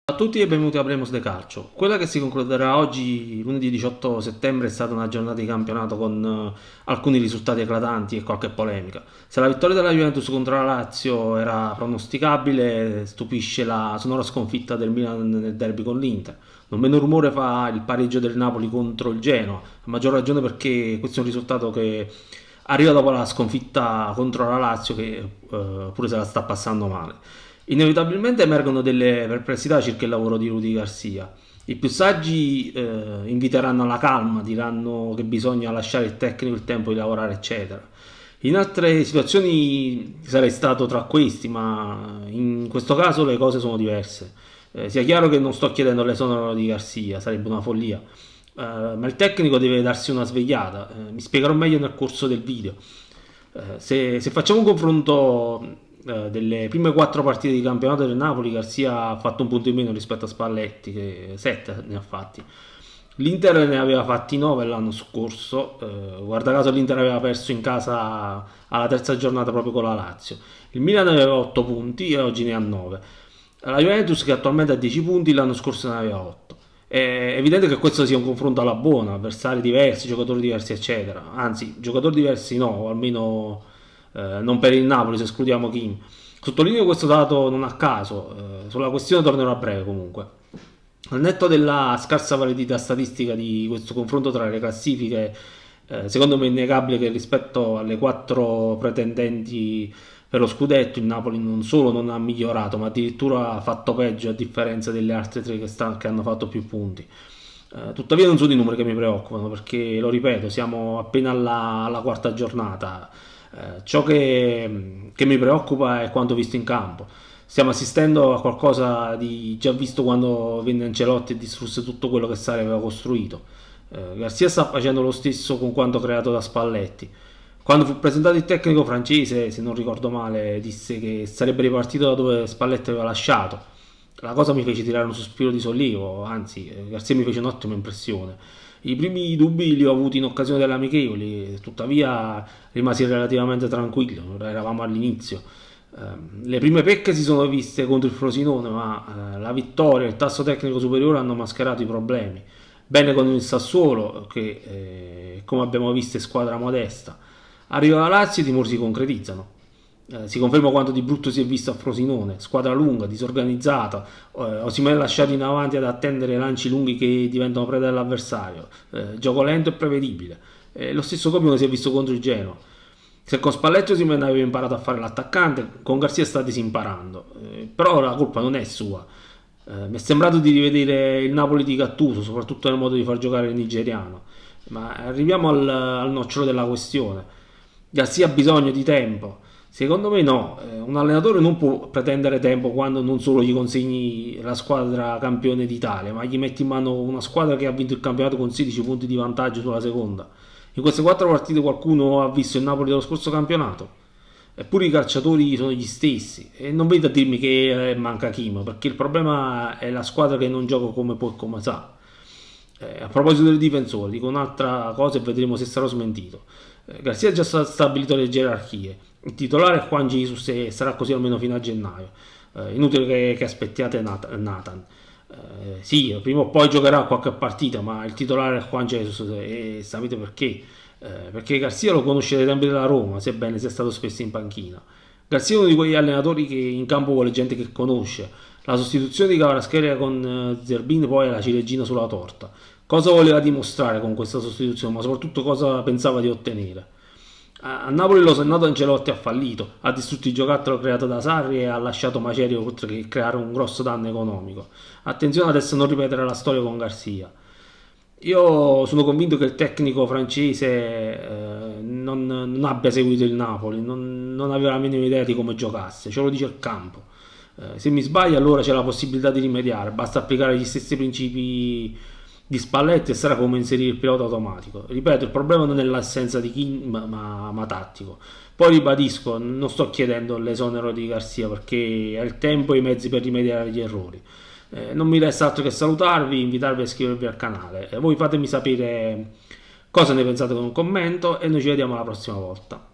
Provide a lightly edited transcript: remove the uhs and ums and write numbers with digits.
Ciao a tutti e benvenuti a Premus de Calcio. Quella che si concluderà oggi, lunedì 18 settembre, è stata una giornata di campionato con alcuni risultati eclatanti e qualche polemica. Se la vittoria della Juventus contro la Lazio era pronosticabile, stupisce la sonora sconfitta del Milan nel derby con l'Inter. Non meno rumore fa il pareggio del Napoli contro il Genoa, a maggior ragione perché questo è un risultato che arriva dopo la sconfitta contro la Lazio che pure se la sta passando male. Inevitabilmente emergono delle perplessità circa il lavoro di Rudy Garcia. I più saggi inviteranno alla calma, diranno che bisogna lasciare il tecnico il tempo di lavorare, eccetera. In altre situazioni sarei stato tra questi, ma in questo caso le cose sono diverse. Sia chiaro che non sto chiedendo l'esonero di Garcia, sarebbe una follia. Ma il tecnico deve darsi una svegliata. Mi spiegherò meglio nel corso del video. Se facciamo un confronto delle prime quattro partite di campionato del Napoli, Garcia ha fatto un punto in meno rispetto a Spalletti, che 7 ne ha fatti. L'Inter ne aveva fatti 9 l'anno scorso, guarda caso l'Inter aveva perso in casa alla terza giornata proprio con la Lazio. Il Milan aveva 8 punti e oggi ne ha 9. La Juventus che attualmente ha 10 punti l'anno scorso ne aveva 8. È evidente che questo sia un confronto alla buona, avversari diversi, giocatori diversi, eccetera. Anzi, giocatori diversi no, o almeno non per il Napoli se escludiamo Kim. Sottolineo questo dato non a caso, sulla questione tornerò a breve comunque. Al netto della scarsa validità statistica di questo confronto tra le classifiche, secondo me è innegabile che rispetto alle quattro pretendenti per lo scudetto il Napoli non solo non ha migliorato, ma addirittura ha fatto peggio a differenza delle altre tre che hanno fatto più punti. Tuttavia non sono i numeri che mi preoccupano perché, lo ripeto, siamo appena alla quarta giornata. Ciò che mi preoccupa è quanto visto in campo. Stiamo assistendo a qualcosa di già visto quando venne Ancelotti e distrusse tutto quello che Sarri aveva costruito. Garcia sta facendo lo stesso con quanto creato da Spalletti. Quando fu presentato il tecnico francese, se non ricordo male, disse che sarebbe ripartito da dove Spalletti aveva lasciato. La cosa mi fece tirare un sospiro di sollievo, anzi, Garcia mi fece un'ottima impressione. I primi dubbi li ho avuti in occasione delle amichevoli, tuttavia rimasi relativamente tranquillo, eravamo all'inizio. Le prime pecche si sono viste contro il Frosinone, ma la vittoria e il tasso tecnico superiore hanno mascherato i problemi. Bene con il Sassuolo, che come abbiamo visto è squadra modesta. Arriva la Lazio e i timori si concretizzano. Si conferma quanto di brutto si è visto a Frosinone, squadra lunga, disorganizzata, Osimhen lasciato in avanti ad attendere lanci lunghi che diventano preda dell'avversario, gioco lento e prevedibile. Lo stesso compito si è visto contro il Genoa. Se con Spalletti Osimhen aveva imparato a fare l'attaccante, con Garcia sta disimparando, però la colpa non è sua. Mi è sembrato di rivedere il Napoli di Gattuso, soprattutto nel modo di far giocare il nigeriano. Ma arriviamo al nocciolo della questione. Garcia ha bisogno di tempo. Secondo me no, un allenatore non può pretendere tempo quando non solo gli consegni la squadra campione d'Italia, ma gli metti in mano una squadra che ha vinto il campionato con 16 punti di vantaggio sulla seconda. In queste quattro partite qualcuno ha visto il Napoli dello scorso campionato? Eppure i calciatori sono gli stessi e non vedo a dirmi che manca Kim, perché il problema è la squadra che non gioca come può e come sa. A proposito del difensore, dico un'altra cosa e vedremo se sarò smentito. Garcia ha già stabilito le gerarchie. Il titolare è Juan Jesus e sarà così almeno fino a gennaio. Inutile che aspettiate Nathan. Sì, prima o poi giocherà qualche partita, ma il titolare è Juan Jesus e sapete perché? Perché Garcia lo conosce dai tempi della Roma, sebbene sia stato spesso in panchina. Garcia è uno di quegli allenatori che in campo vuole gente che conosce. La sostituzione di Kvaratskhelia con Zerbin poi è la ciliegina sulla torta. Cosa voleva dimostrare con questa sostituzione, ma soprattutto cosa pensava di ottenere. A Napoli lo sennato Ancelotti ha fallito, ha distrutto il giocattolo creato da Sarri e ha lasciato macerie oltre che creare un grosso danno economico. Attenzione adesso a non ripetere la storia con Garcia. Io sono convinto che il tecnico francese non abbia seguito il Napoli, non aveva la minima idea di come giocasse, ce lo dice il campo. Se mi sbaglio allora c'è la possibilità di rimediare, basta applicare gli stessi principi di Spalletti e sarà come inserire il pilota automatico. Ripeto, il problema non è l'assenza di Kim, ma tattico. Poi ribadisco, non sto chiedendo l'esonero di Garcia perché ha il tempo e i mezzi per rimediare agli errori. Non mi resta altro che salutarvi, invitarvi a iscrivervi al canale. Voi fatemi sapere cosa ne pensate con un commento e noi ci vediamo la prossima volta.